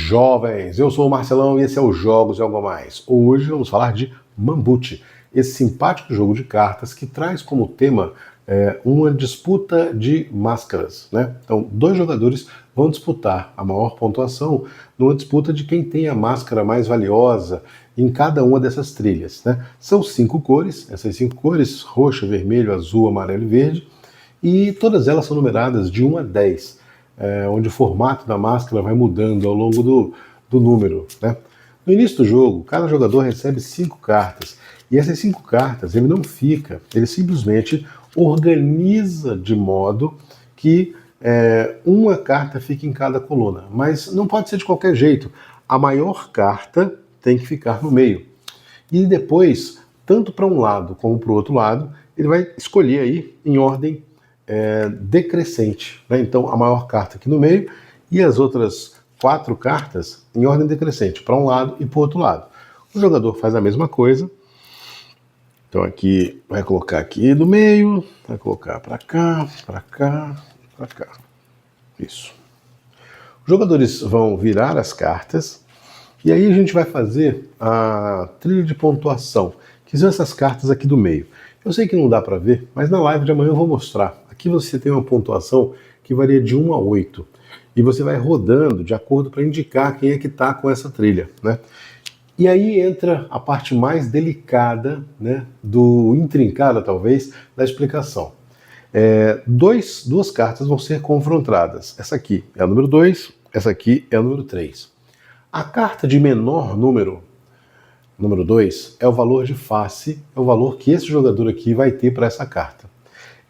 jovens! Eu sou o Marcelão e esse é o Jogos e Algo Mais. Hoje vamos falar de Mambuti, esse simpático jogo de cartas que traz como tema uma disputa de máscaras, né? Então, dois jogadores vão disputar a maior pontuação numa disputa de quem tem a máscara mais valiosa em cada uma dessas trilhas, né? São 5 cores, essas 5 cores, roxo, vermelho, azul, amarelo e verde, e todas elas são numeradas de 1 a 10. Onde o formato da máscara vai mudando ao longo do número, né? No início do jogo, cada jogador recebe 5 cartas, e essas 5 cartas ele não fica, ele simplesmente organiza de modo que uma carta fique em cada coluna, mas não pode ser de qualquer jeito. A maior carta tem que ficar no meio. E depois, tanto para um lado como para o outro lado, ele vai escolher aí em ordem decrescente, né? Então a maior carta aqui no meio e as outras 4 cartas em ordem decrescente, para um lado e para o outro lado. O jogador faz a mesma coisa. Então aqui vai colocar aqui do meio, vai colocar para cá, para cá, para cá. Isso. Os jogadores vão virar as cartas e aí a gente vai fazer a trilha de pontuação, que são essas cartas aqui do meio. Eu sei que não dá para ver, mas na live de amanhã eu vou mostrar. Aqui você tem uma pontuação que varia de 1 a 8. E você vai rodando de acordo para indicar quem é que está com essa trilha, né? E aí entra a parte mais delicada, né, intrincada talvez, da explicação. Duas cartas vão ser confrontadas. Essa aqui é a número 2, essa aqui é a número 3. A carta de menor número 2, é o valor de face, é o valor que esse jogador aqui vai ter para essa carta.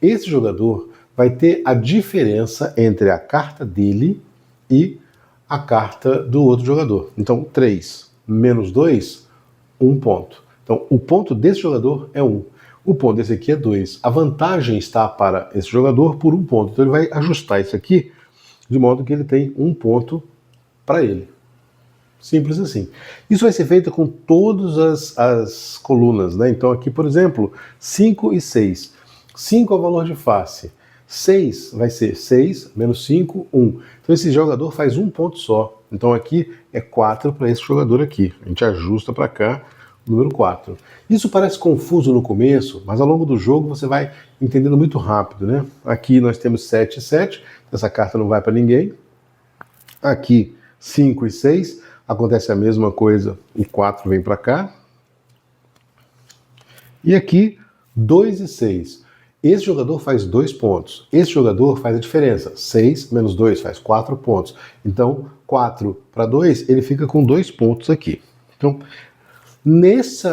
Esse jogador vai ter a diferença entre a carta dele e a carta do outro jogador. Então, 3 menos 2, 1 ponto. Então, o ponto desse jogador é 1. O ponto desse aqui é 2. A vantagem está para esse jogador por 1 ponto. Então, ele vai ajustar isso aqui de modo que ele tem 1 ponto para ele. Simples assim. Isso vai ser feito com todas as colunas, né? Então, aqui, por exemplo, 5 e 6. 5 é o valor de face. 6 vai ser 6 menos 5, 1. Então esse jogador faz 1 ponto só. Então aqui é 4 para esse jogador aqui. A gente ajusta para cá o número 4. Isso parece confuso no começo, mas ao longo do jogo você vai entendendo muito rápido, né? Aqui nós temos 7 e 7. Essa carta não vai para ninguém. Aqui 5 e 6. Acontece a mesma coisa. O 4 vem para cá. E aqui 2 e 6. Esse jogador faz 2 pontos. Esse jogador faz a diferença. 6 menos 2 faz 4 pontos. Então, 4 para 2, ele fica com 2 pontos aqui. Então, nesse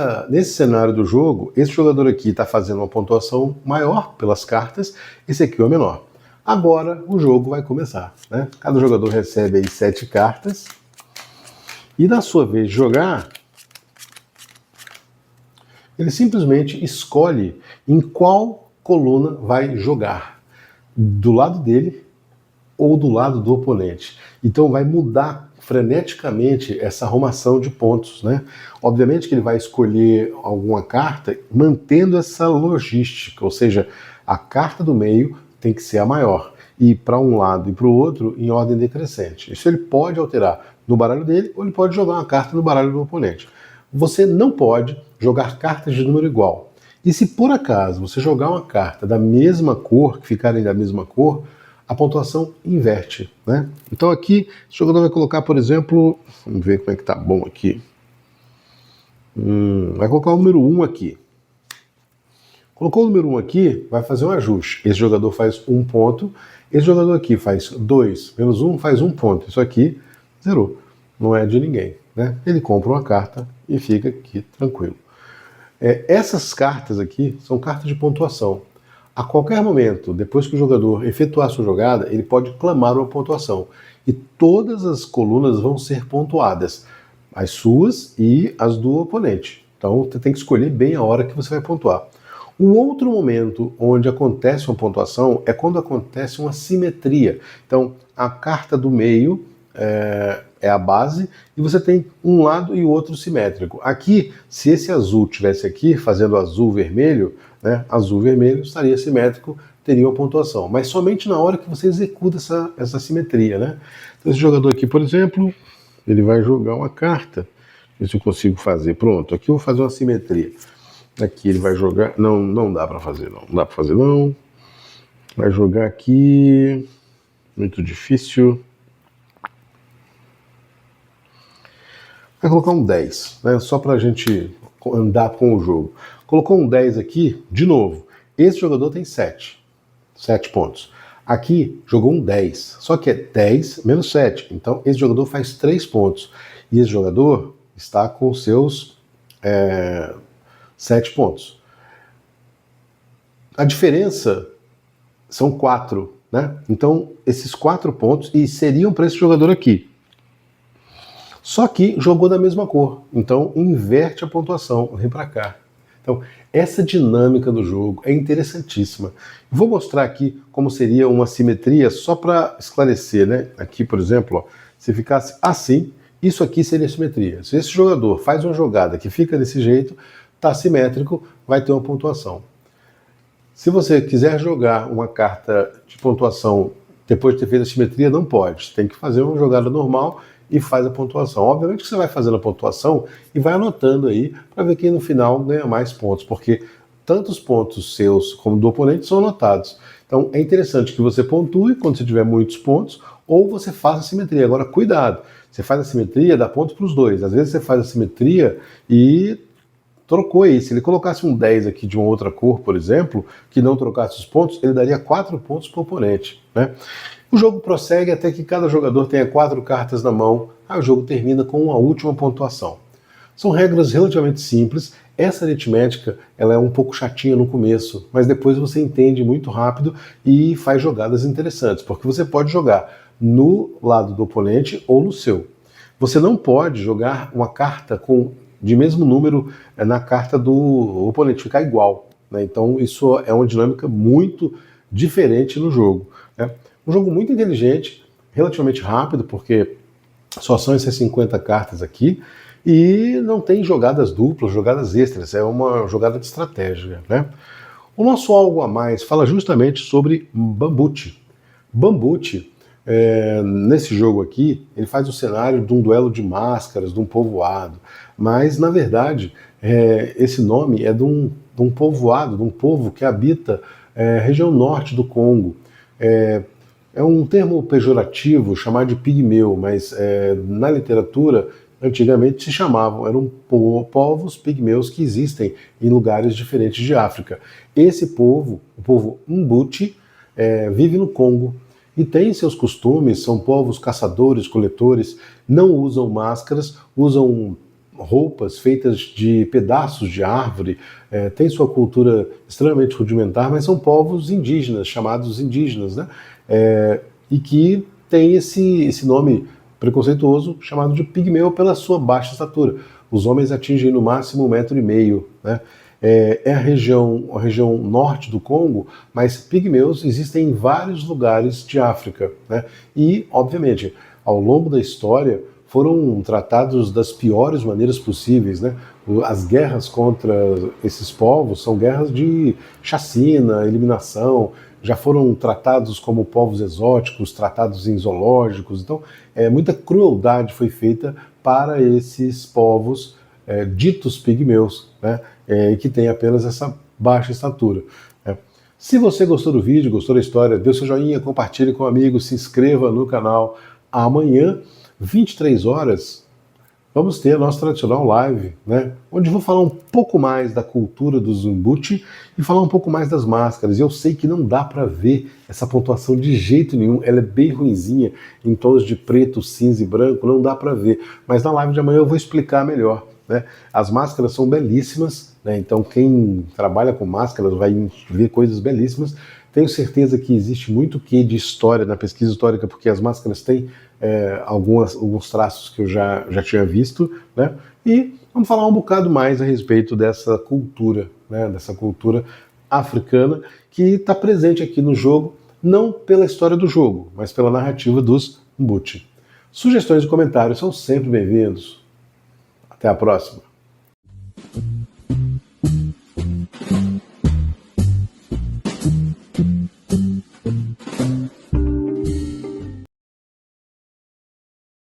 cenário do jogo, esse jogador aqui está fazendo uma pontuação maior pelas cartas, esse aqui é o menor. Agora, o jogo vai começar, né? Cada jogador recebe aí 7 cartas. E na sua vez de jogar, ele simplesmente escolhe em qual coluna vai jogar, do lado dele ou do lado do oponente. Então vai mudar freneticamente essa arrumação de pontos, né? Obviamente que ele vai escolher alguma carta mantendo essa logística, ou seja, a carta do meio tem que ser a maior, e para um lado e para o outro em ordem decrescente. Isso ele pode alterar no baralho dele ou ele pode jogar uma carta no baralho do oponente. Você não pode jogar cartas de número igual. E se por acaso você jogar uma carta da mesma cor, que ficarem da mesma cor, a pontuação inverte, né? Então aqui, o jogador vai colocar, por exemplo, vamos ver como é que tá bom aqui. Vai colocar o número 1 aqui. Colocou o número 1 aqui, vai fazer um ajuste. Esse jogador faz 1 ponto, esse jogador aqui faz 2 menos 1 faz 1 ponto. Isso aqui zerou, não é de ninguém, né? Ele compra uma carta e fica aqui tranquilo. Essas cartas aqui são cartas de pontuação. A qualquer momento, depois que o jogador efetuar a sua jogada, ele pode clamar uma pontuação. E todas as colunas vão ser pontuadas. As suas e as do oponente. Então você tem que escolher bem a hora que você vai pontuar. Um outro momento onde acontece uma pontuação é quando acontece uma simetria. Então a carta do meio é a base, e você tem um lado e o outro simétrico. Aqui, se esse azul tivesse aqui, fazendo azul-vermelho, né, azul-vermelho estaria simétrico, teria uma pontuação. Mas somente na hora que você executa essa simetria, né? Então, esse jogador aqui, por exemplo, ele vai jogar uma carta. Ver se eu consigo fazer. Pronto, aqui eu vou fazer uma simetria. Aqui ele vai jogar... Não, não dá para fazer não. Não dá para fazer não. Vai jogar aqui... Muito difícil. Vai colocar um 10, né? Só para a gente andar com o jogo. Colocou um 10 aqui, de novo. Esse jogador tem 7 pontos. Aqui jogou um 10, só que é 10 menos 7. Então esse jogador faz 3 pontos. E esse jogador está com seus 7 pontos. A diferença são 4, né? Então esses 4 pontos e seriam para esse jogador aqui. Só que jogou da mesma cor, então inverte a pontuação, vem para cá. Então, essa dinâmica do jogo é interessantíssima. Vou mostrar aqui como seria uma simetria só para esclarecer, né? Aqui, por exemplo, ó, se ficasse assim, isso aqui seria simetria. Se esse jogador faz uma jogada que fica desse jeito, está simétrico, vai ter uma pontuação. Se você quiser jogar uma carta de pontuação depois de ter feito a simetria, não pode. Você tem que fazer uma jogada normal e faz a pontuação. Obviamente que você vai fazendo a pontuação e vai anotando aí para ver quem no final ganha mais pontos, porque tanto os pontos seus como do oponente são anotados. Então é interessante que você pontue quando você tiver muitos pontos ou você faça a simetria. Agora cuidado, você faz a simetria, dá ponto para os dois. Às vezes você faz a simetria e trocou aí. Se ele colocasse um 10 aqui de uma outra cor, por exemplo, que não trocasse os pontos, ele daria 4 pontos para o oponente, né? O jogo prossegue até que cada jogador tenha 4 cartas na mão, aí o jogo termina com uma última pontuação. São regras relativamente simples, essa aritmética ela é um pouco chatinha no começo, mas depois você entende muito rápido e faz jogadas interessantes, porque você pode jogar no lado do oponente ou no seu. Você não pode jogar uma carta de mesmo número na carta do oponente, ficar igual, né? Então isso é uma dinâmica muito diferente no jogo, né? Um jogo muito inteligente, relativamente rápido, porque só são essas 50 cartas aqui, e não tem jogadas duplas, jogadas extras, é uma jogada de estratégia, né? O nosso algo a mais fala justamente sobre Bambute. Bambute, nesse jogo aqui, ele faz o cenário de um duelo de máscaras, de um povoado, mas na verdade esse nome é de um povoado, de um povo que habita a região norte do Congo. É um termo pejorativo chamado de pigmeu, mas na literatura antigamente se chamavam, eram povos pigmeus que existem em lugares diferentes de África. Esse povo, o povo Mbuti, vive no Congo e tem seus costumes, são povos caçadores, coletores, não usam máscaras, usam roupas feitas de pedaços de árvore, tem sua cultura extremamente rudimentar, mas são povos indígenas, chamados indígenas, né? E que tem esse nome preconceituoso chamado de pigmeu pela sua baixa estatura. Os homens atingem no máximo 1,5 metro, né? A região norte do Congo, mas pigmeus existem em vários lugares de África, né? E, obviamente, ao longo da história foram tratados das piores maneiras possíveis, né? As guerras contra esses povos são guerras de chacina, eliminação, já foram tratados como povos exóticos, tratados em zoológicos. Então, muita crueldade foi feita para esses povos ditos pigmeus, né, que têm apenas essa baixa estatura. Se você gostou do vídeo, gostou da história, dê seu joinha, compartilhe com amigos, se inscreva no canal. Amanhã, 23 horas, vamos ter a nossa tradicional live, né? Onde vou falar um pouco mais da cultura do Mbuti e falar um pouco mais das máscaras. E eu sei que não dá para ver essa pontuação de jeito nenhum, ela é bem ruinzinha, em tons de preto, cinza e branco, não dá para ver. Mas na live de amanhã eu vou explicar melhor, né? As máscaras são belíssimas, né? Então quem trabalha com máscaras vai ver coisas belíssimas. Tenho certeza que existe muito quê de história na pesquisa histórica, porque as máscaras têm alguns traços que eu já tinha visto, né? E vamos falar um bocado mais a respeito dessa cultura, né? Dessa cultura africana que está presente aqui no jogo, não pela história do jogo, mas pela narrativa dos Mbuti. Sugestões e comentários são sempre bem-vindos. Até a próxima.